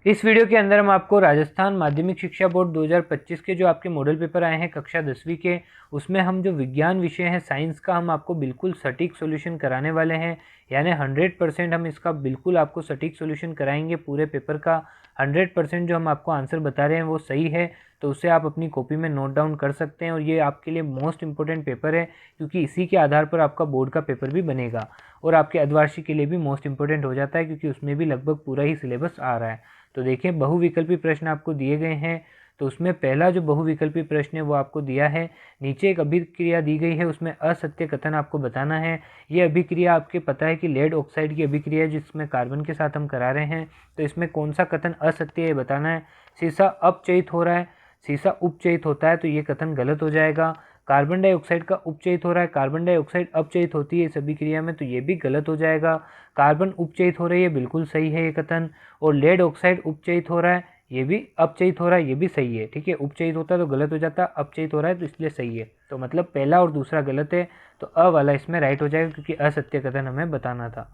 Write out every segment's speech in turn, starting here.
इस वीडियो के अंदर हम आपको राजस्थान माध्यमिक शिक्षा बोर्ड 2025 के जो आपके मॉडल पेपर आए हैं कक्षा 10वीं के, उसमें हम जो विज्ञान विषय है साइंस का, हम आपको बिल्कुल सटीक सॉल्यूशन कराने वाले हैं। यानी 100% हम इसका बिल्कुल आपको सटीक सॉल्यूशन कराएंगे पूरे पेपर का। 100% जो हम आपको आंसर बता रहे हैं वो सही है, तो उसे आप अपनी कॉपी में नोट डाउन कर सकते हैं। और ये आपके लिए मोस्ट इंपॉर्टेंट पेपर है, क्योंकि इसी के आधार पर आपका बोर्ड का पेपर भी बनेगा। और आपके अर्धवार्षिक के लिए भी मोस्ट इंपॉर्टेंट हो जाता है, क्योंकि उसमें भी लगभग पूरा ही सिलेबस आ रहा है। तो देखिए, बहुविकल्पी प्रश्न आपको दिए गए हैं। तो उसमें पहला जो बहुविकल्पी प्रश्न है वो आपको दिया है, नीचे एक अभिक्रिया दी गई है, उसमें असत्य कथन आपको बताना है। ये अभिक्रिया आपके पता है कि लेड ऑक्साइड की अभिक्रिया है, जिसमें कार्बन के साथ हम करा रहे हैं। तो इसमें कौन सा कथन असत्य है बताना है। शीशा अपचयित हो रहा है, शीशा उपचयित होता है, तो ये कथन गलत हो जाएगा। कार्बन डाइऑक्साइड का उपचयित हो रहा है, कार्बन डाइऑक्साइड अपचयित होती है इस अभिक्रिया में, तो ये भी गलत हो जाएगा। कार्बन उपचयित हो रही है, बिल्कुल सही है ये कथन। और लेड ऑक्साइड उपचयित हो रहा है, ये भी अपचयित हो रहा है, ये भी सही है। ठीक है, उपचयित होता तो गलत हो जाता, अपचयित हो रहा है तो इसलिए सही है। तो मतलब पहला और दूसरा गलत है, तो अ वाला इसमें राइट हो जाएगा, क्योंकि असत्य कथन हमें बताना था।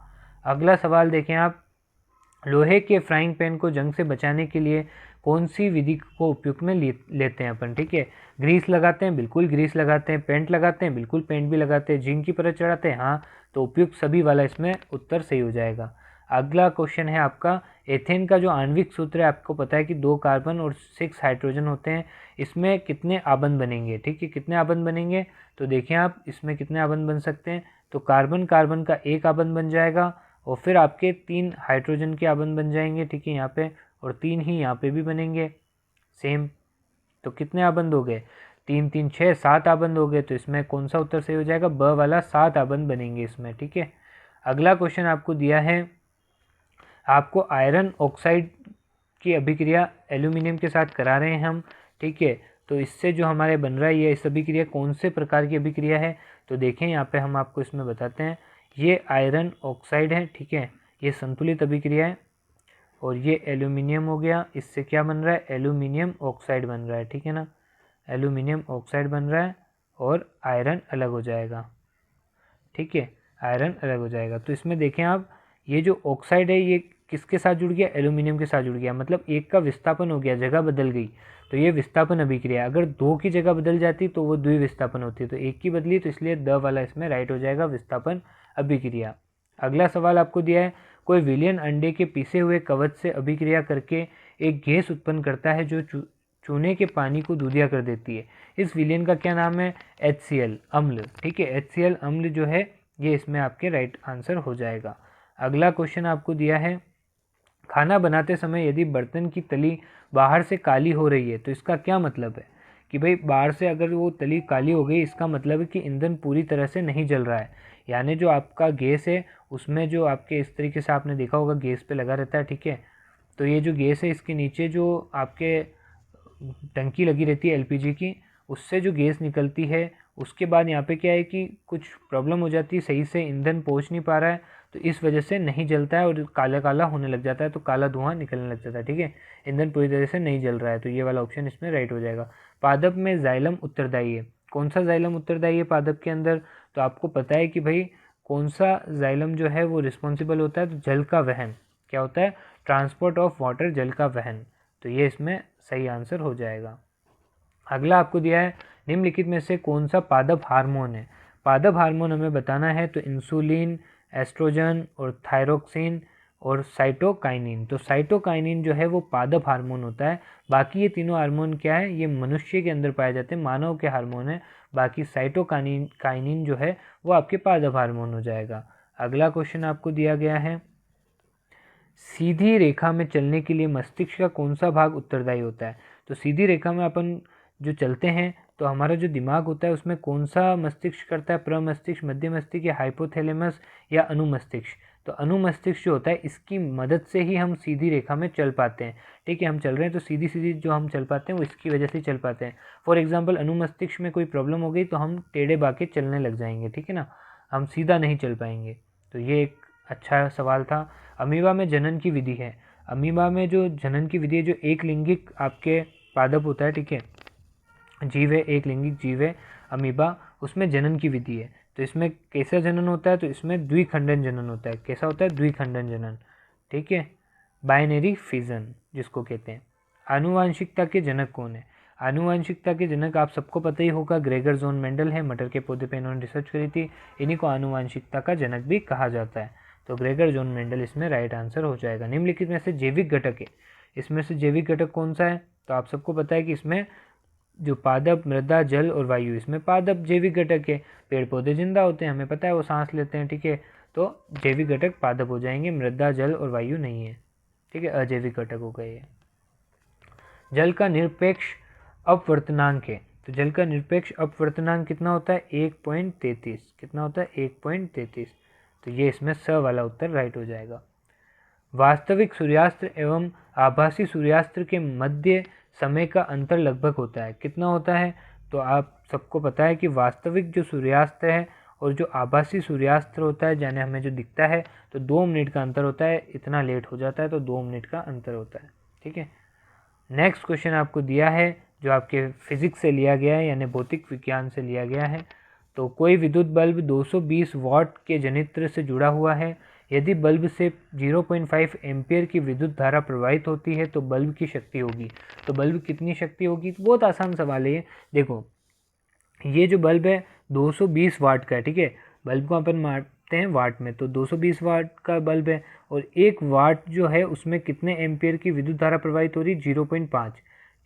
अगला सवाल देखें आप, लोहे के फ्राइंग पैन को जंग से बचाने के लिए कौन सी विधि को उपयोग में लेते हैं अपन। ठीक है, ग्रीस लगाते हैं, बिल्कुल ग्रीस लगाते हैं। पेंट लगाते हैं, बिल्कुल पेंट भी लगाते हैं। जिंक की परत चढ़ाते हैं, हाँ। तो उपयुक्त सभी वाला इसमें उत्तर सही हो जाएगा। अगला क्वेश्चन है आपका, एथेन का जो आणविक सूत्र है, आपको पता है कि 2 कार्बन और 6 हाइड्रोजन होते हैं। इसमें कितने आबंध बनेंगे। ठीक है, कितने आबंध बनेंगे, तो देखिए आप इसमें कितने आबंध बन सकते हैं। तो कार्बन कार्बन का 1 आबंध बन जाएगा, और फिर आपके 3 हाइड्रोजन के आबंध बन जाएंगे। ठीक है, यहाँ पे, और 3 ही यहाँ पे भी बनेंगे सेम। तो कितने आबंध हो गए, 3 3 6 7 आबंध हो गए। तो इसमें कौन सा उत्तर सही हो जाएगा, ब वाला, 7 आबंध बनेंगे इसमें। ठीक है, अगला क्वेश्चन आपको दिया है, आपको आयरन ऑक्साइड की अभिक्रिया एल्यूमिनियम के साथ करा रहे हैं हम। ठीक है, तो इससे जो हमारे बन रहा है, ये इस अभिक्रिया कौन से प्रकार की अभिक्रिया है, तो देखें यहाँ पे हम आपको इसमें बताते हैं। ये आयरन ऑक्साइड है, ठीक है, ये संतुलित अभिक्रिया है। और ये एल्यूमिनियम हो गया, इससे क्या बन रहा है, एल्यूमिनियम ऑक्साइड बन रहा है। ठीक है ना, एल्यूमिनियम ऑक्साइड बन रहा है, और आयरन अलग हो जाएगा। ठीक है, आयरन अलग हो जाएगा। तो इसमें देखें आप, ये जो ऑक्साइड है ये किसके साथ जुड़ गया, एल्यूमिनियम के साथ जुड़ गया, मतलब एक का विस्थापन हो गया, जगह बदल गई। तो ये विस्थापन अभिक्रिया, अगर 2 की जगह बदल जाती तो वो द्विविस्थापन होती, तो 1 की बदली, तो इसलिए द वाला इसमें राइट हो जाएगा, विस्थापन अभिक्रिया। अगला सवाल आपको दिया है, कोई विलियन अंडे के पीसे हुए कवच से अभिक्रिया करके एक गैस उत्पन्न करता है जो चूने के पानी को दूधिया कर देती है। इस विलियन का क्या नाम है, HCl अम्ल। ठीक है, HCl अम्ल जो है ये इसमें आपके राइट आंसर हो जाएगा। अगला क्वेश्चन आपको दिया है, खाना बनाते समय यदि बर्तन की तली बाहर से काली हो रही है, तो इसका क्या मतलब है कि भाई बाहर से अगर वो तली काली हो गई, इसका मतलब है कि ईंधन पूरी तरह से नहीं जल रहा है। यानी जो आपका गैस है उसमें जो आपके इस तरीके से आपने देखा होगा गैस पे लगा रहता है। ठीक है, तो ये जो गैस है इसके नीचे जो आपके टंकी लगी रहती है LPG की, उससे जो गैस निकलती है, उसके बाद यहाँ पे क्या है कि कुछ प्रॉब्लम हो जाती है, सही से ईंधन पहुँच नहीं पा रहा है, तो इस वजह से नहीं जलता है और काला काला होने लग जाता है, तो काला धुआं निकलने लग जाता है। ठीक है, ईंधन पूरी तरह से नहीं जल रहा है, तो ये वाला ऑप्शन इसमें राइट हो जाएगा। पादप में जाइलम उत्तरदायी है, कौन सा जाइलम उत्तरदायी है पादप के अंदर, तो आपको पता है कि भाई कौन सा जाइलम जो है वो रिस्पॉन्सिबल होता है, तो जल का वहन, क्या होता है, ट्रांसपोर्ट ऑफ वाटर, जल का वहन। तो ये इसमें सही आंसर हो जाएगा। अगला आपको दिया है, निम्नलिखित में से कौन सा पादप हार्मोन है। पादप हार्मोन हमें बताना है, तो इंसुलिन, एस्ट्रोजन और थायरोक्सिन और साइटोकाइनिन। तो साइटोकाइनिन जो है वो पादप हार्मोन होता है। बाकी ये तीनों हार्मोन क्या है, ये मनुष्य के अंदर पाए जाते हैं, मानव के हार्मोन है। बाकी साइटोकाइनिन जो है वो आपके पादप हार्मोन हो जाएगा। अगला क्वेश्चन आपको दिया गया है, सीधी रेखा में चलने के लिए मस्तिष्क का कौन सा भाग उत्तरदायी होता है। तो सीधी रेखा में अपन जो चलते हैं, तो हमारा जो दिमाग होता है उसमें कौन सा मस्तिष्क करता है, प्रमस्तिष्क, मध्य मस्तिष्क या हाइपोथैलेमस या अनुमस्तिष्क। तो अनुमस्तिष्क जो होता है, इसकी मदद से ही हम सीधी रेखा में चल पाते हैं। ठीक है, हम चल रहे हैं तो सीधी सीधी जो हम चल पाते हैं वो इसकी वजह से चल पाते हैं। फॉर एग्जाम्पल, अनुमस्तिष्क में कोई प्रॉब्लम हो गई तो हम टेढ़े बाके चलने लग जाएंगे। ठीक है ना, हम सीधा नहीं चल पाएंगे। तो ये एक अच्छा सवाल था। अमीबा में जनन की विधि है, अमीबा में जो जनन की विधि है, जो एक लिंगिक आपके पादप होता है, ठीक है, जीव है, एक लिंगिक जीव है अमीबा, उसमें जनन की विधि है। तो इसमें कैसा जनन होता है, तो इसमें द्विखंडन जनन होता है। कैसा होता है, द्विखंडन जनन। ठीक है, बाइनरी फिजन। जिसको कहते हैं। आनुवांशिकता के जनक कौन है? आनुवांशिकता के जनक आप सबको पता ही होगा, ग्रेगर जोन मेंडल है। मटर के पौधे पे इन्होंने रिसर्च करी थी, इन्हीं को आनुवांशिकता का जनक भी कहा जाता है। तो ग्रेगर जोन मेंडल इसमें राइट आंसर हो जाएगा। निम्नलिखित में से जैविक घटक है, इसमें से जैविक घटक कौन सा है? तो आप सबको पता है कि इसमें जो पादप, मृदा, जल और वायु, इसमें पादप जैविक घटक है। पेड़ पौधे जिंदा होते हैं, हमें पता है वो सांस लेते हैं, ठीक है। तो जैविक घटक पादप हो जाएंगे, मृदा, जल और वायु नहीं है, ठीक है, अजैविक घटक हो गए। जल का निरपेक्ष अपवर्तनांक है, तो जल का निरपेक्ष अपवर्तनांक कितना होता है? 1.33। कितना होता है? 1.33। तो ये इसमें स वाला उत्तर राइट हो जाएगा। वास्तविक सूर्यास्त एवं आभासी सूर्यास्त के मध्य समय का अंतर लगभग होता है, कितना होता है? तो आप सबको पता है कि वास्तविक जो सूर्यास्त है और जो आभासी सूर्यास्त होता है, यानी हमें जो दिखता है, तो 2 मिनट का अंतर होता है। इतना लेट हो जाता है तो 2 मिनट का अंतर होता है, ठीक है। नेक्स्ट क्वेश्चन आपको दिया है जो आपके फिजिक्स से लिया गया है, यानी भौतिक विज्ञान से लिया गया है। तो कोई विद्युत बल्ब 220 वाट के जनित्र से जुड़ा हुआ है। यदि बल्ब से 0.5 एम्पियर की विद्युत धारा प्रवाहित होती है तो बल्ब की शक्ति होगी। तो बल्ब कितनी शक्ति होगी? बहुत आसान सवाल है ये। देखो, ये जो बल्ब है 220 वाट का है, ठीक है। बल्ब को अपन मारते हैं वाट में, तो 220 वाट का बल्ब है और 1 वाट जो है उसमें कितने एम्पियर की विद्युत धारा प्रवाहित हो रही है? 0.5,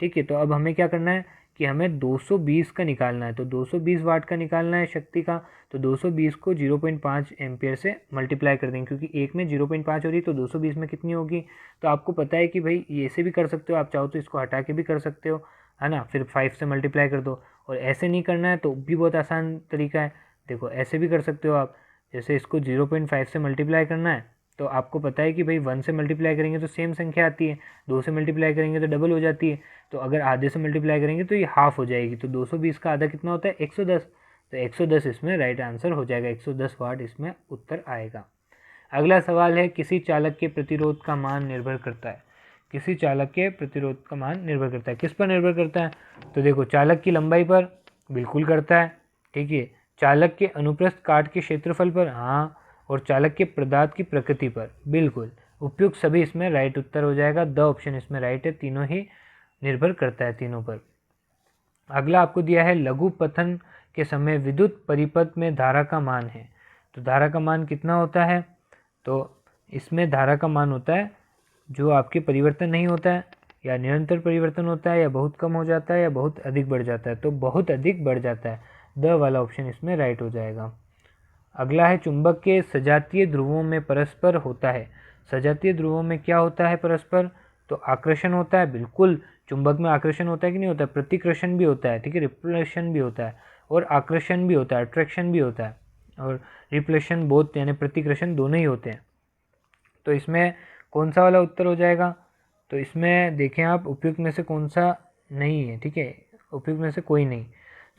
ठीक है। तो अब हमें क्या करना है कि हमें 220 का निकालना है, तो 220 वाट का निकालना है शक्ति का। तो 220 को 0.5 एम्पियर से मल्टीप्लाई कर देंगे, क्योंकि एक में 0.5 हो रही है तो 220 में कितनी होगी? तो आपको पता है कि भाई ये ऐसे भी कर सकते हो, आप चाहो तो इसको हटा के भी कर सकते हो, है ना। फिर 5 से मल्टीप्लाई कर दो। और ऐसे नहीं करना है तो भी बहुत आसान तरीका है। देखो, ऐसे भी कर सकते हो आप, जैसे इसको 0.5 से मल्टीप्लाई करना है तो आपको पता है कि भाई 1 से मल्टीप्लाई करेंगे तो सेम संख्या आती है, 2 से मल्टीप्लाई करेंगे तो डबल हो जाती है। तो अगर आधे से मल्टीप्लाई करेंगे तो ये हाफ हो जाएगी। तो 220 का आधा कितना होता है? 110। तो 110 इसमें राइट आंसर हो जाएगा, 110 वाट इसमें उत्तर आएगा। अगला सवाल है, किसी चालक के प्रतिरोध का मान निर्भर करता है। किसी चालक के प्रतिरोध का मान निर्भर करता है, किस पर निर्भर करता है? तो देखो, चालक की लंबाई पर बिल्कुल करता है, ठीक है। चालक के अनुप्रस्थ काट के क्षेत्रफल पर, हाँ। और चालक के पदार्थ की प्रकृति पर, बिल्कुल। उपयुक्त सभी इसमें राइट उत्तर हो जाएगा। द ऑप्शन इसमें राइट है, तीनों ही निर्भर करता है, तीनों पर। अगला आपको दिया है, लघु पतन के समय विद्युत परिपथ में धारा का मान है। तो धारा का मान कितना होता है? तो इसमें धारा का मान होता है जो आपके परिवर्तन नहीं होता है, या निरंतर परिवर्तन होता है, या बहुत कम हो जाता है, या बहुत अधिक बढ़ जाता है। तो बहुत अधिक बढ़ जाता है, द वाला ऑप्शन इसमें राइट हो जाएगा। अगला है, चुंबक के सजातीय ध्रुवों में परस्पर होता है। सजातीय ध्रुवों में क्या होता है परस्पर? तो आकर्षण होता है, बिल्कुल। चुंबक में आकर्षण होता है कि नहीं होता है? प्रतिकर्षण भी होता है, ठीक है, रिपल्शन भी होता है और आकर्षण भी होता है, अट्रैक्शन भी होता है, और रिपल्शन बोथ यानी प्रतिकर्षण दोनों ही होते हैं। तो इसमें कौन सा वाला उत्तर हो जाएगा? तो इसमें देखें आप, उपयुक्त में से कौन सा नहीं है, ठीक है, उपयुक्त में से कोई नहीं।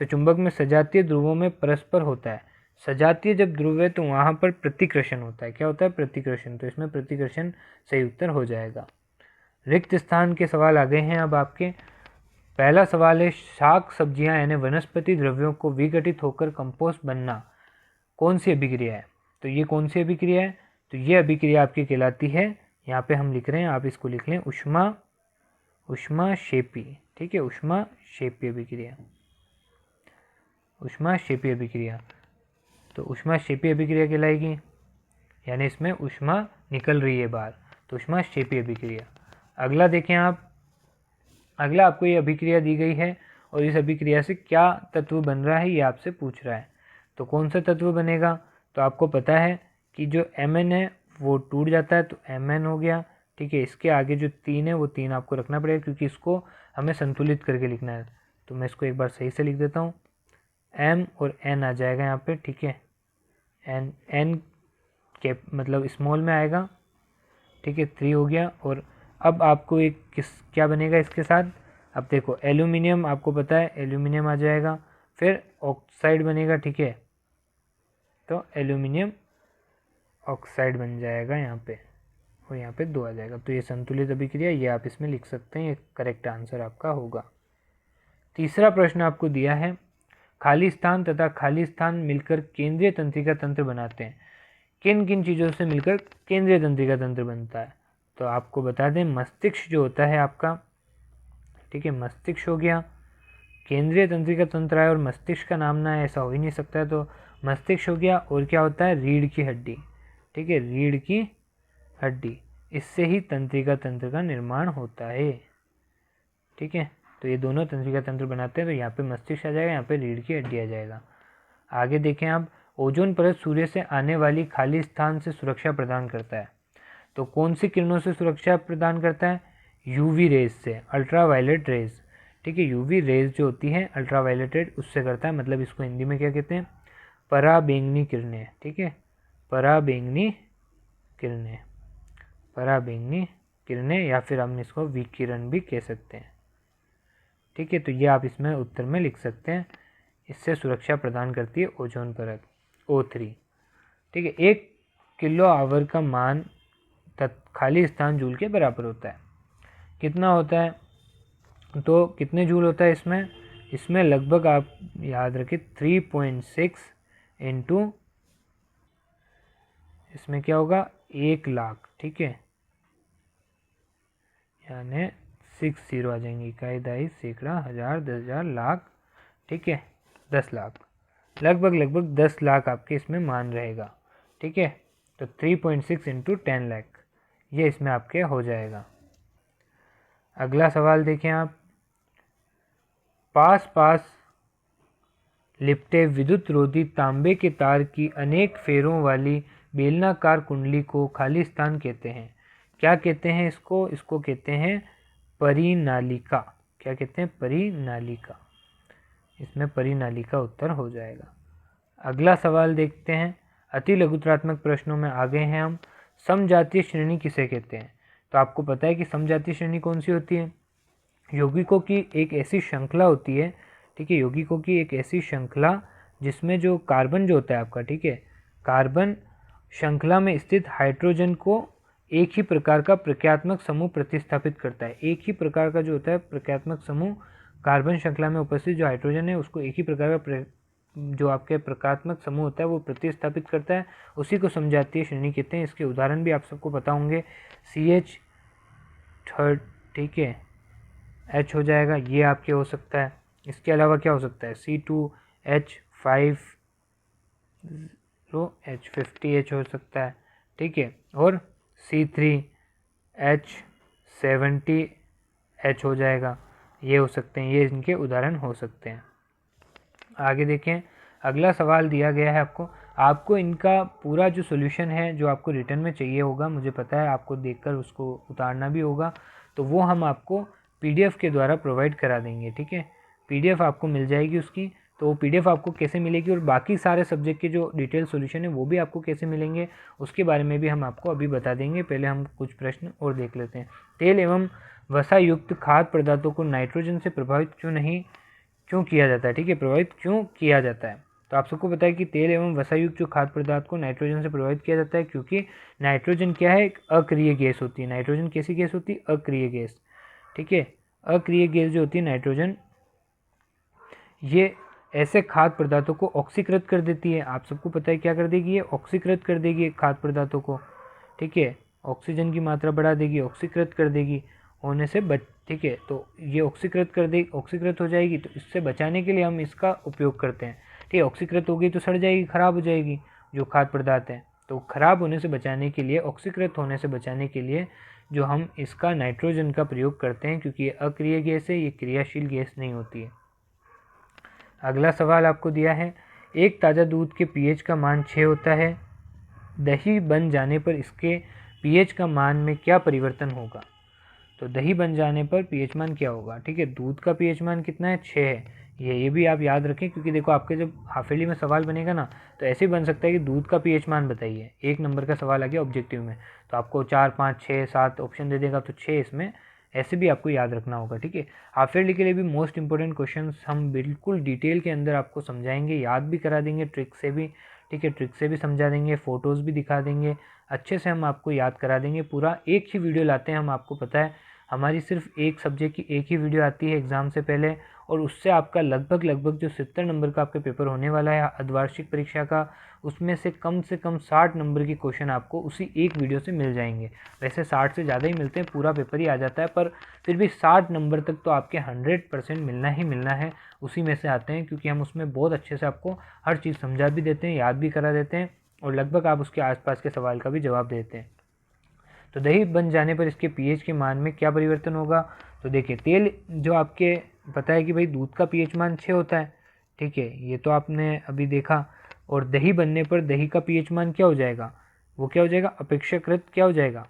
तो चुंबक में सजातीय ध्रुवों में परस्पर होता है। सजातीय जब ध्रुव है तो वहाँ पर प्रतिकर्षण होता है। क्या होता है? प्रतिकर्षण। तो इसमें प्रतिकर्षण सही उत्तर हो जाएगा। रिक्त स्थान के सवाल आ गए हैं अब आपके। पहला सवाल है, शाक सब्जियां यानी वनस्पति द्रव्यों को विघटित होकर कंपोस्ट बनना कौन सी अभिक्रिया है? तो ये कौन सी अभिक्रिया है? तो ये अभिक्रिया आपकी कहलाती है, यहाँ पे हम लिख रहे हैं, आप इसको लिख लें, ऊष्माक्षेपी, ठीक है, ऊष्माक्षेपी अभिक्रिया, ऊष्माक्षेपी अभिक्रिया। तो ऊष्माक्षेपी अभिक्रिया कहलाएगी, यानी इसमें ऊष्मा निकल रही है बाहर, तो ऊष्माक्षेपी अभिक्रिया। अगला देखें आप, अगला आपको ये अभिक्रिया दी गई है और इस अभिक्रिया से क्या तत्व बन रहा है ये आपसे पूछ रहा है। तो कौन सा तत्व बनेगा? तो आपको पता है कि जो Mn है वो टूट जाता है, तो Mn हो गया, ठीक है। इसके आगे जो 3 है वो 3 आपको रखना पड़ेगा, क्योंकि इसको हमें संतुलित करके लिखना है। तो मैं इसको एक बार सही से लिख देता हूँ, M और N आ जाएगा यहाँ पे, ठीक है। N के मतलब स्मॉल में आएगा, ठीक है, 3 हो गया। और अब आपको एक क्या बनेगा इसके साथ? अब देखो, एल्यूमिनियम आपको पता है, एल्यूमिनियम आ जाएगा, फिर ऑक्साइड बनेगा, ठीक है। तो एल्यूमिनियम ऑक्साइड बन जाएगा यहाँ पे, और यहाँ पे 2 आ जाएगा। तो ये संतुलित अभिक्रिया, ये आप इसमें लिख सकते हैं, ये करेक्ट आंसर आपका होगा। तीसरा प्रश्न आपको दिया है, खाली स्थान तथा खाली स्थान मिलकर केंद्रीय तंत्रिका तंत्र बनाते हैं। किन किन चीज़ों से मिलकर केंद्रीय तंत्रिका तंत्र बनता है? तो आपको बता दें मस्तिष्क जो होता है आपका, ठीक है, मस्तिष्क हो गया, केंद्रीय तंत्रिका तंत्र है और मस्तिष्क का नाम ना है ऐसा हो ही नहीं सकता है, तो मस्तिष्क हो गया। और क्या होता है, रीढ़ की हड्डी, ठीक है, रीढ़ की हड्डी, इससे ही तंत्रिका तंत्र का निर्माण होता है, ठीक है। तो ये दोनों तंत्रिका तंत्र बनाते हैं, तो यहाँ पे मस्तिष्क आ जाएगा, यहाँ पे रीढ़ की हड्डी आ जाएगा। आगे देखें आप, ओजोन परत सूर्य से आने वाली खाली स्थान से सुरक्षा प्रदान करता है। तो कौन सी किरणों से सुरक्षा प्रदान करता है, यूवी रेज से, अल्ट्रावायलेट रेज, ठीक है, यूवी रेज जो होती है अल्ट्रावायलेटेड उससे करता है, मतलब इसको हिंदी में क्या कहते हैं, पराबैंगनी किरणें, ठीक है, पराबैंगनी किरणें, पराबैंगनी किरणें, या फिर हम इसको विकिरण भी कह सकते हैं, ठीक है। तो ये आप इसमें उत्तर में लिख सकते हैं, इससे सुरक्षा प्रदान करती है ओजोन परत, O3, ठीक है। 1 किलो आवर का मान खाली स्थान जूल के बराबर होता है। कितना होता है, तो कितने जूल होता है इसमें, इसमें लगभग आप याद रखें 3.6 इंटू, इसमें क्या होगा 1 लाख, ठीक है, यानी 60 आ जाएंगे, इकाई, दाई, सैकड़ा, हज़ार, 10,000, लाख, ठीक है, 10 लाख, लगभग 10 लाख आपके इसमें मान रहेगा, ठीक है। तो 3.6 इंटू 10 लाख ये इसमें आपके हो जाएगा। अगला सवाल देखें आप, पास लिपटे विद्युत रोधी तांबे के तार की अनेक फेरों वाली बेलनाकार कुंडली को खाली स्थान कहते हैं। क्या कहते हैं इसको, इसको कहते हैं परिनालिका। क्या कहते हैं, परिनालिका, इसमें परिनालिका उत्तर हो जाएगा। अगला सवाल देखते हैं, अति लघुत्रात्मक प्रश्नों में आ गए हैं हम। समजातीय श्रेणी किसे कहते हैं, तो आपको पता है कि समजातीय श्रेणी कौन सी होती है, यौगिकों की एक ऐसी श्रृंखला होती है, ठीक है, यौगिकों की एक ऐसी श्रृंखला जिसमें जो कार्बन जो होता है आपका, ठीक है, कार्बन श्रृंखला में स्थित हाइड्रोजन को एक ही प्रकार का प्रक्रियात्मक समूह प्रतिस्थापित करता है। एक ही प्रकार का जो होता है प्रक्रियात्मक समूह, कार्बन श्रृंखला में उपस्थित जो हाइड्रोजन है उसको एक ही प्रकार का जो आपके प्रक्रियात्मक समूह होता है वो प्रतिस्थापित करता है, उसी को समजातीय श्रेणी कहते हैं। इसके उदाहरण भी आप सबको पता होंगे, CH3, ठीक है, H हो जाएगा, ये आपके हो सकता है। इसके अलावा क्या हो सकता है, C2H5H50H हो सकता है, ठीक है, और C3H70H हो जाएगा, ये हो सकते हैं, ये इनके उदाहरण हो सकते हैं। आगे देखें, अगला सवाल दिया गया है आपको इनका पूरा जो सॉल्यूशन है जो आपको रिटर्न में चाहिए होगा, मुझे पता है आपको देखकर उसको उतारना भी होगा, तो वो हम आपको PDF के द्वारा प्रोवाइड करा देंगे, ठीक है। PDF आपको मिल जाएगी उसकी, तो वो PDF आपको कैसे मिलेगी और बाकी सारे सब्जेक्ट के जो डिटेल सॉल्यूशन है वो भी आपको कैसे मिलेंगे उसके बारे में भी हम आपको अभी बता देंगे। पहले हम कुछ प्रश्न और देख लेते हैं। तेल एवं वसा युक्त खाद्य पदार्थों को नाइट्रोजन से प्रभावित क्यों किया जाता है, ठीक है, प्रभावित क्यों किया जाता है। तो आप सबको पता है कि तेल एवं वसायुक्त जो खाद्य पदार्थ को नाइट्रोजन से प्रभावित किया जाता है, क्योंकि नाइट्रोजन क्या है, एक अक्रिय गैस होती है। नाइट्रोजन कैसी गैस होती है, अक्रिय गैस, ठीक है। अक्रिय गैस जो होती है नाइट्रोजन, ये ऐसे खाद्य पदार्थों को ऑक्सीकृत कर देती है। आप सबको पता है क्या कर देगी, ये ऑक्सीकृत कर देगी खाद्य पदार्थों को, ठीक है, ऑक्सीजन की मात्रा बढ़ा देगी, ऑक्सीकृत कर देगी होने से ठीक है, तो ये ऑक्सीकृत हो जाएगी, तो इससे बचाने के लिए हम इसका उपयोग करते हैं, ठीक है। ऑक्सीकृत हो गई तो सड़ जाएगी, खराब हो जाएगी जो खाद्य पदार्थ है, तो खराब होने से बचाने के लिए, ऑक्सीकृत होने से बचाने के लिए जो हम इसका नाइट्रोजन का प्रयोग करते हैं, क्योंकि ये अक्रिय गैस है, ये क्रियाशील गैस नहीं होती है। अगला सवाल आपको दिया है, एक ताज़ा दूध के pH का मान 6 होता है, दही बन जाने पर इसके pH का मान में क्या परिवर्तन होगा। तो दही बन जाने पर pH मान क्या होगा, ठीक है, दूध का pH मान कितना है, 6 है। ये भी आप याद रखें, क्योंकि देखो आपके जब हाफेली में सवाल बनेगा ना, तो ऐसे ही बन सकता है कि दूध का pH मान बताइए, 1 नंबर का सवाल आ गया ऑब्जेक्टिव में, तो आपको 4, 5, 6, 7 ऑप्शन दे देगा, तो 6 इसमें ऐसे भी आपको याद रखना होगा, ठीक है। हाफेली के लिए भी मोस्ट इंपॉर्टेंट क्वेश्चंस हम बिल्कुल डिटेल के अंदर आपको समझाएंगे, याद भी करा देंगे ट्रिक से भी, ठीक है, ट्रिक से भी समझा देंगे, फ़ोटोज़ भी दिखा देंगे, अच्छे से हम आपको याद करा देंगे। पूरा एक ही वीडियो लाते हैं हम, आपको पता है हमारी सिर्फ एक सब्जेक्ट की एक ही वीडियो आती है एग्ज़ाम से पहले, और उससे आपका लगभग जो 70 नंबर का आपका पेपर होने वाला है अर्धवार्षिक परीक्षा का, उसमें से कम 60 नंबर के क्वेश्चन आपको उसी एक वीडियो से मिल जाएंगे। वैसे 60 से ज़्यादा ही मिलते हैं, पूरा पेपर ही आ जाता है, पर फिर भी 60 नंबर तक तो आपके 100% मिलना ही मिलना है, उसी में से आते हैं, क्योंकि हम उसमें बहुत अच्छे से आपको हर चीज़ समझा भी देते हैं, याद भी करा देते हैं, और लगभग आप उसके आसपास के सवाल का भी जवाब देते हैं। तो दही बन जाने पर इसके पीएच के मान में क्या परिवर्तन होगा? तो देखिए, तेल जो आपके पता है कि भाई दूध का पीएच मान 6 होता है, ठीक है, ये तो आपने अभी देखा। और दही बनने पर दही का पीएच मान क्या हो जाएगा? वो क्या हो जाएगा? अपेक्षाकृत क्या हो जाएगा?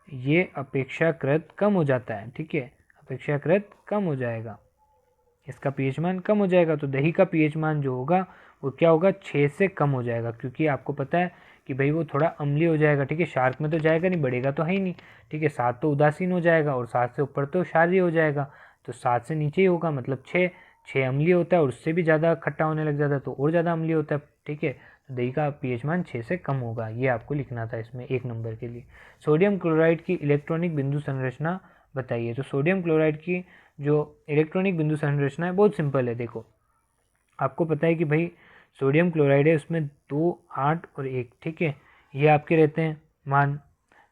ये अपेक्षाकृत कम हो जाता है, ठीक है, अपेक्षाकृत कम हो जाएगा, इसका पीएच मान कम हो जाएगा। तो दही का पीएच मान जो होगा वो क्या होगा? 6 से कम हो जाएगा, क्योंकि आपको पता है कि भाई वो थोड़ा अम्लीय हो जाएगा, ठीक है, शार्क में तो जाएगा नहीं, बढ़ेगा तो है ही नहीं, ठीक है, 7 तो उदासीन हो जाएगा और 7 से ऊपर तो क्षारीय हो जाएगा, तो 7 से नीचे ही होगा, मतलब 6 अम्लीय होता है और उससे भी ज़्यादा खट्टा होने लग जाता है तो और ज़्यादा अम्लीय होता है, ठीक है। तो दही का पीएच मान 6 से कम होगा, ये आपको लिखना था इसमें 1 नंबर के लिए। सोडियम क्लोराइड की इलेक्ट्रॉनिक बिंदु संरचना बताइए। तो सोडियम क्लोराइड की जो इलेक्ट्रॉनिक बिंदु संरचना है बहुत सिंपल है। देखो, आपको पता है कि भाई सोडियम क्लोराइड है, उसमें 2, 8 और 1, ठीक है, ये आपके रहते हैं मान।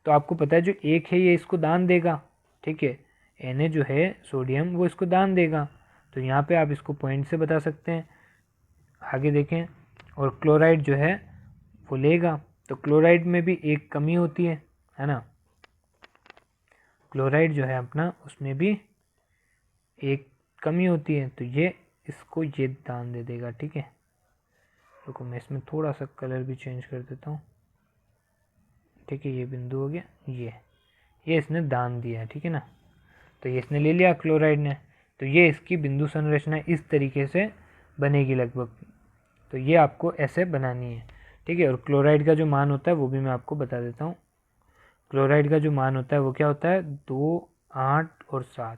तो आपको पता है जो 1 है ये इसको दान देगा, ठीक है, Na जो है सोडियम वो इसको दान देगा, तो यहाँ पे आप इसको पॉइंट से बता सकते हैं। आगे देखें, और क्लोराइड जो है वो लेगा, तो क्लोराइड में भी एक कमी होती है ना, क्लोराइड जो है अपना उसमें भी एक कमी होती है, तो ये इसको ये दान दे देगा, ठीक है। रुको मैं इसमें थोड़ा सा कलर भी चेंज कर देता हूँ, ठीक है, ये बिंदु हो गया, ये इसने दान दिया है, ठीक है ना, तो ये इसने ले लिया क्लोराइड ने, तो ये इसकी बिंदु संरचना इस तरीके से बनेगी लगभग, तो ये आपको ऐसे बनानी है, ठीक है। और क्लोराइड का जो मान होता है वो भी मैं आपको बता देता हूँ। क्लोराइड का जो मान होता है वो क्या होता है? 2, 8 और 7।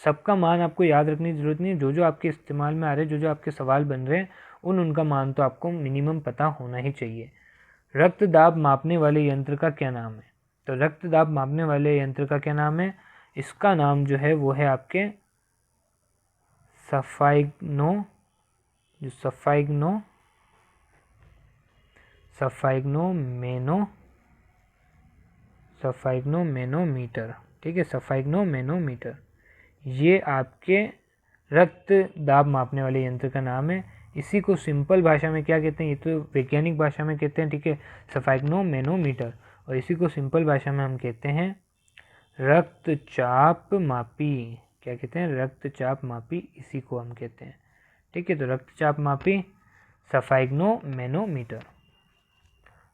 सबका मान आपको याद रखने की ज़रूरत नहीं है, जो जो आपके इस्तेमाल में आ रहे हैं, जो जो आपके सवाल बन रहे हैं, उनका मान तो आपको मिनिमम पता होना ही चाहिए। रक्त दाब मापने वाले यंत्र का क्या नाम है? तो रक्त दाब मापने वाले यंत्र का क्या नाम है? इसका नाम जो है वो है आपके सफाइग्नोमेनोमीटर, ठीक है, सफाइग्नोमेनोमीटर, ये आपके रक्त दाब मापने वाले यंत्र का नाम है। इसी को सिंपल भाषा में क्या कहते हैं? ये तो वैज्ञानिक भाषा में कहते हैं, ठीक है, सफाइग्नोमेनोमीटर, और इसी को सिंपल भाषा में हम कहते हैं रक्तचाप मापी। क्या कहते हैं? रक्तचाप मापी, इसी को हम कहते हैं, ठीक है। तो रक्तचाप मापी सफाइग्नोमेनोमीटर।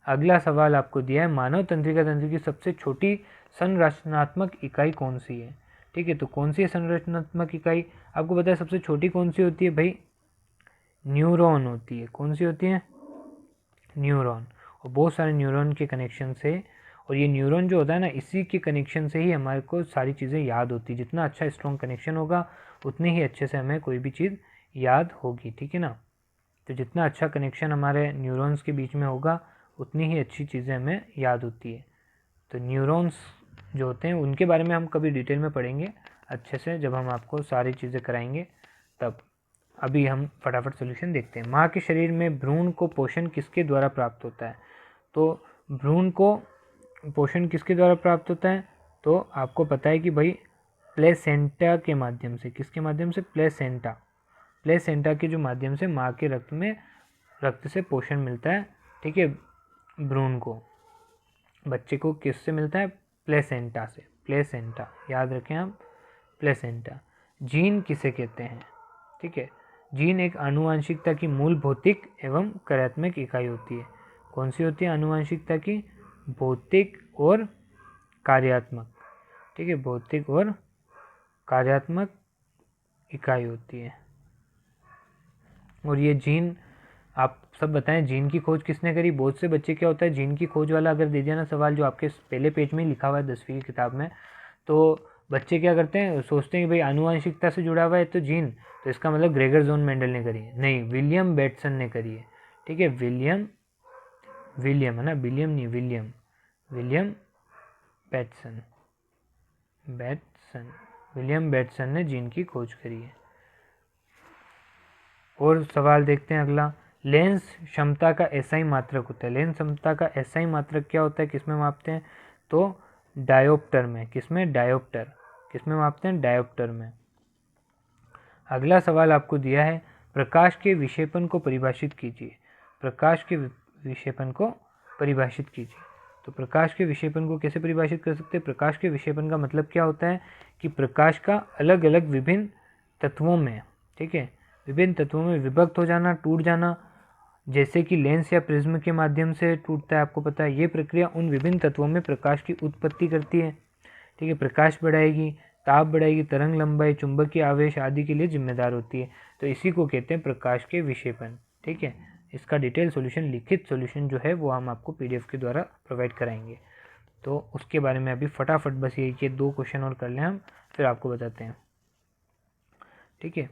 अगला सवाल आपको दिया है, मानव तंत्रिका तंत्र की सबसे छोटी संरचनात्मक इकाई कौन सी है? ठीक है, तो कौन सी है संरचनात्मक इकाई? आपको पता है सबसे छोटी कौन सी होती है भाई? न्यूरॉन होती है। कौन सी होती है? न्यूरॉन। और बहुत सारे न्यूरॉन के कनेक्शन से, और ये न्यूरॉन जो होता है ना, इसी के कनेक्शन से ही हमारे को सारी चीज़ें याद होती है। जितना अच्छा स्ट्रॉन्ग कनेक्शन होगा उतनी ही अच्छे से हमें कोई भी चीज़ याद होगी, ठीक है ना। तो जितना अच्छा कनेक्शन हमारे न्यूरॉन्स के बीच में होगा उतनी ही अच्छी चीज़ें हमें याद होती है। तो न्यूरॉन्स जो होते हैं उनके बारे में हम कभी डिटेल में पढ़ेंगे अच्छे से, जब हम आपको सारी चीज़ें कराएंगे तब। अभी हम फटाफट सोल्यूशन देखते हैं। माँ के शरीर में भ्रूण को पोषण किसके द्वारा प्राप्त होता है? तो भ्रूण को पोषण किसके द्वारा प्राप्त होता है? तो आपको पता है कि भाई प्लेसेंटा के माध्यम से। किसके माध्यम से? प्लेसेंटा। प्लेसेंटा के जो माध्यम से माँ के रक्त से पोषण मिलता है, ठीक है, भ्रूण को, बच्चे को किससे मिलता है? प्लेसेंटा से। प्लेसेंटा याद रखें आप, प्लेसेंटा। जीन किसे कहते हैं? ठीक है, जीन एक आनुवंशिकता की मूल भौतिक एवं कार्यात्मक इकाई होती है। कौन सी होती है आनुवंशिकता की? भौतिक और कार्यात्मक, ठीक है, भौतिक और कार्यात्मक इकाई होती है। और ये जीन, आप सब बताएं, जीन की खोज किसने करी? बहुत से बच्चे क्या होता है, जीन की खोज वाला अगर दे दिया ना सवाल, जो आपके पहले पेज में लिखा हुआ है 10वीं की किताब में, तो बच्चे क्या करते हैं, सोचते हैं कि भाई आनुवंशिकता से जुड़ा हुआ है तो जीन, तो इसका मतलब ग्रेगर जोन मेंडल ने करी है। नहीं, विलियम बेटसन ने करी है, ठीक है, विलियम है ना, विलियम नहीं, विलियम बेटसन, विलियम बेटसन ने जीन की खोज करी है। और सवाल देखते हैं अगला, लेंस क्षमता का एसआई मात्रक होता है। लेंस क्षमता का एसआई मात्रक क्या होता है, किसमें मापते हैं, तो डायोप्टर में। किसमें, डायोप्टर। किसमें मापते हैं, डायोप्टर में। अगला सवाल आपको दिया है, प्रकाश के विक्षेपण को परिभाषित कीजिए। प्रकाश के विक्षेपण को परिभाषित कीजिए। तो प्रकाश के विक्षेपण को कैसे परिभाषित कर सकते हैं, प्रकाश के विक्षेपण का मतलब क्या होता है कि प्रकाश का अलग अलग विभिन्न तत्वों में, ठीक है, विभिन्न तत्वों में विभक्त हो जाना, टूट जाना, जैसे कि लेंस या प्रिज्म के माध्यम से टूटता है, आपको पता है। ये प्रक्रिया उन विभिन्न तत्वों में प्रकाश की उत्पत्ति करती है, ठीक है। प्रकाश बढ़ाएगी, ताप बढ़ाएगी, तरंग लंबाई, चुंबकीय आवेश आदि के लिए जिम्मेदार होती है। तो इसी को कहते हैं प्रकाश के विक्षेपण, ठीक है। इसका डिटेल सॉल्यूशन, लिखित सॉल्यूशन जो है वो हम आपको पीडीएफ के द्वारा प्रोवाइड कराएंगे। तो उसके बारे में अभी फटाफट बस ये 2 क्वेश्चन और कर लें हम, फिर आपको बताते हैं, ठीक है।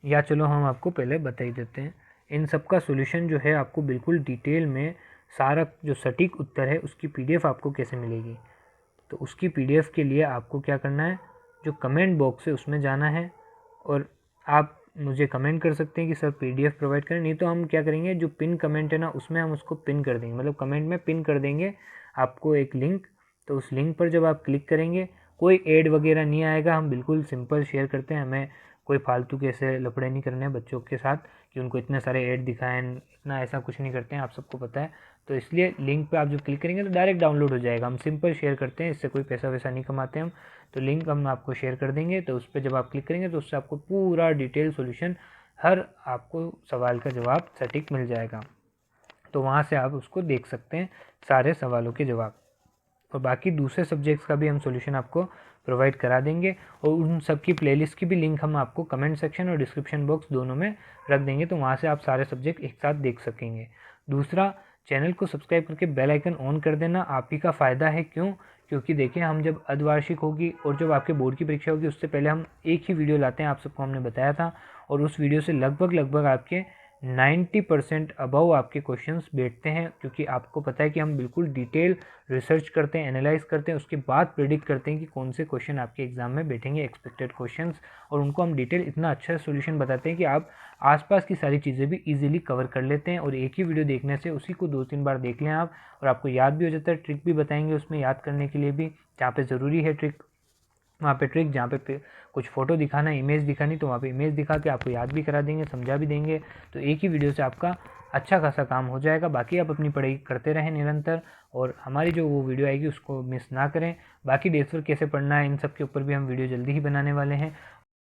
या चलो हम आपको पहले बता ही देते हैं। इन सब का सॉल्यूशन जो है आपको बिल्कुल डिटेल में सारा जो सटीक उत्तर है उसकी पीडीएफ आपको कैसे मिलेगी। तो उसकी पीडीएफ के लिए आपको क्या करना है, जो कमेंट बॉक्स है उसमें जाना है और आप मुझे कमेंट कर सकते हैं कि सर पीडीएफ प्रोवाइड करें। नहीं तो हम क्या करेंगे, जो पिन कमेंट है ना उसमें हम उसको पिन कर देंगे, मतलब कमेंट में पिन कर देंगे आपको एक लिंक। तो उस लिंक पर जब आप क्लिक करेंगे, कोई ऐड वगैरह नहीं आएगा, हम बिल्कुल सिंपल शेयर करते हैं। हमें कोई फालतू के ऐसे लफड़े नहीं करने हैं बच्चों के साथ कि उनको इतने सारे ऐड दिखाएं, इतना ऐसा कुछ नहीं करते हैं, आप सबको पता है। तो इसलिए लिंक पे आप जो क्लिक करेंगे तो डायरेक्ट डाउनलोड हो जाएगा। हम सिंपल शेयर करते हैं, इससे कोई पैसा वैसा नहीं कमाते हम। तो लिंक हम आपको शेयर कर देंगे, तो उस पर जब आप क्लिक करेंगे तो उससे आपको पूरा डिटेल सॉल्यूशन, हर आपको सवाल का जवाब सटीक मिल जाएगा। तो वहाँ से आप उसको देख सकते हैं, सारे सवालों के जवाब। और बाकी दूसरे सब्जेक्ट्स का भी हम सॉल्यूशन आपको प्रोवाइड करा देंगे और उन सब की प्लेलिस्ट की भी लिंक हम आपको कमेंट सेक्शन और डिस्क्रिप्शन बॉक्स दोनों में रख देंगे। तो वहाँ से आप सारे सब्जेक्ट एक साथ देख सकेंगे। दूसरा, चैनल को सब्सक्राइब करके बेल आइकन ऑन कर देना, आप ही का फ़ायदा है। क्यों, क्योंकि देखिए हम जब अर्धवार्षिक होगी और जब आपके बोर्ड की परीक्षा होगी उससे पहले हम एक ही वीडियो लाते हैं, आप सबको हमने बताया था। और उस वीडियो से लगभग आपके 90% अबव आपके क्वेश्चंस बैठते हैं, क्योंकि आपको पता है कि हम बिल्कुल डिटेल रिसर्च करते हैं, एनालाइज करते हैं, उसके बाद प्रेडिक्ट करते हैं कि कौन से क्वेश्चन आपके एग्जाम में बैठेंगे, एक्सपेक्टेड क्वेश्चंस। और उनको हम डिटेल इतना अच्छा सॉल्यूशन बताते हैं कि आप आसपास की सारी चीज़ें भी इजीली कवर कर लेते हैं। और एक ही वीडियो देखने से उसी को 2-3 बार देख लें आप, और आपको याद भी हो जाता है। ट्रिक भी बताएंगे उसमें याद करने के लिए भी, जहाँ पे ज़रूरी है ट्रिक वहाँ पे ट्रिक, जहाँ पे कुछ फ़ोटो दिखाना, इमेज दिखानी, तो वहाँ पे इमेज दिखा के आपको याद भी करा देंगे, समझा भी देंगे। तो एक ही वीडियो से आपका अच्छा खासा काम हो जाएगा। बाकी आप अपनी पढ़ाई करते रहें निरंतर, और हमारी जो वो वीडियो आएगी उसको मिस ना करें। बाकी डेज पर कैसे पढ़ना है इन सब के ऊपर भी हम वीडियो जल्दी ही बनाने वाले हैं।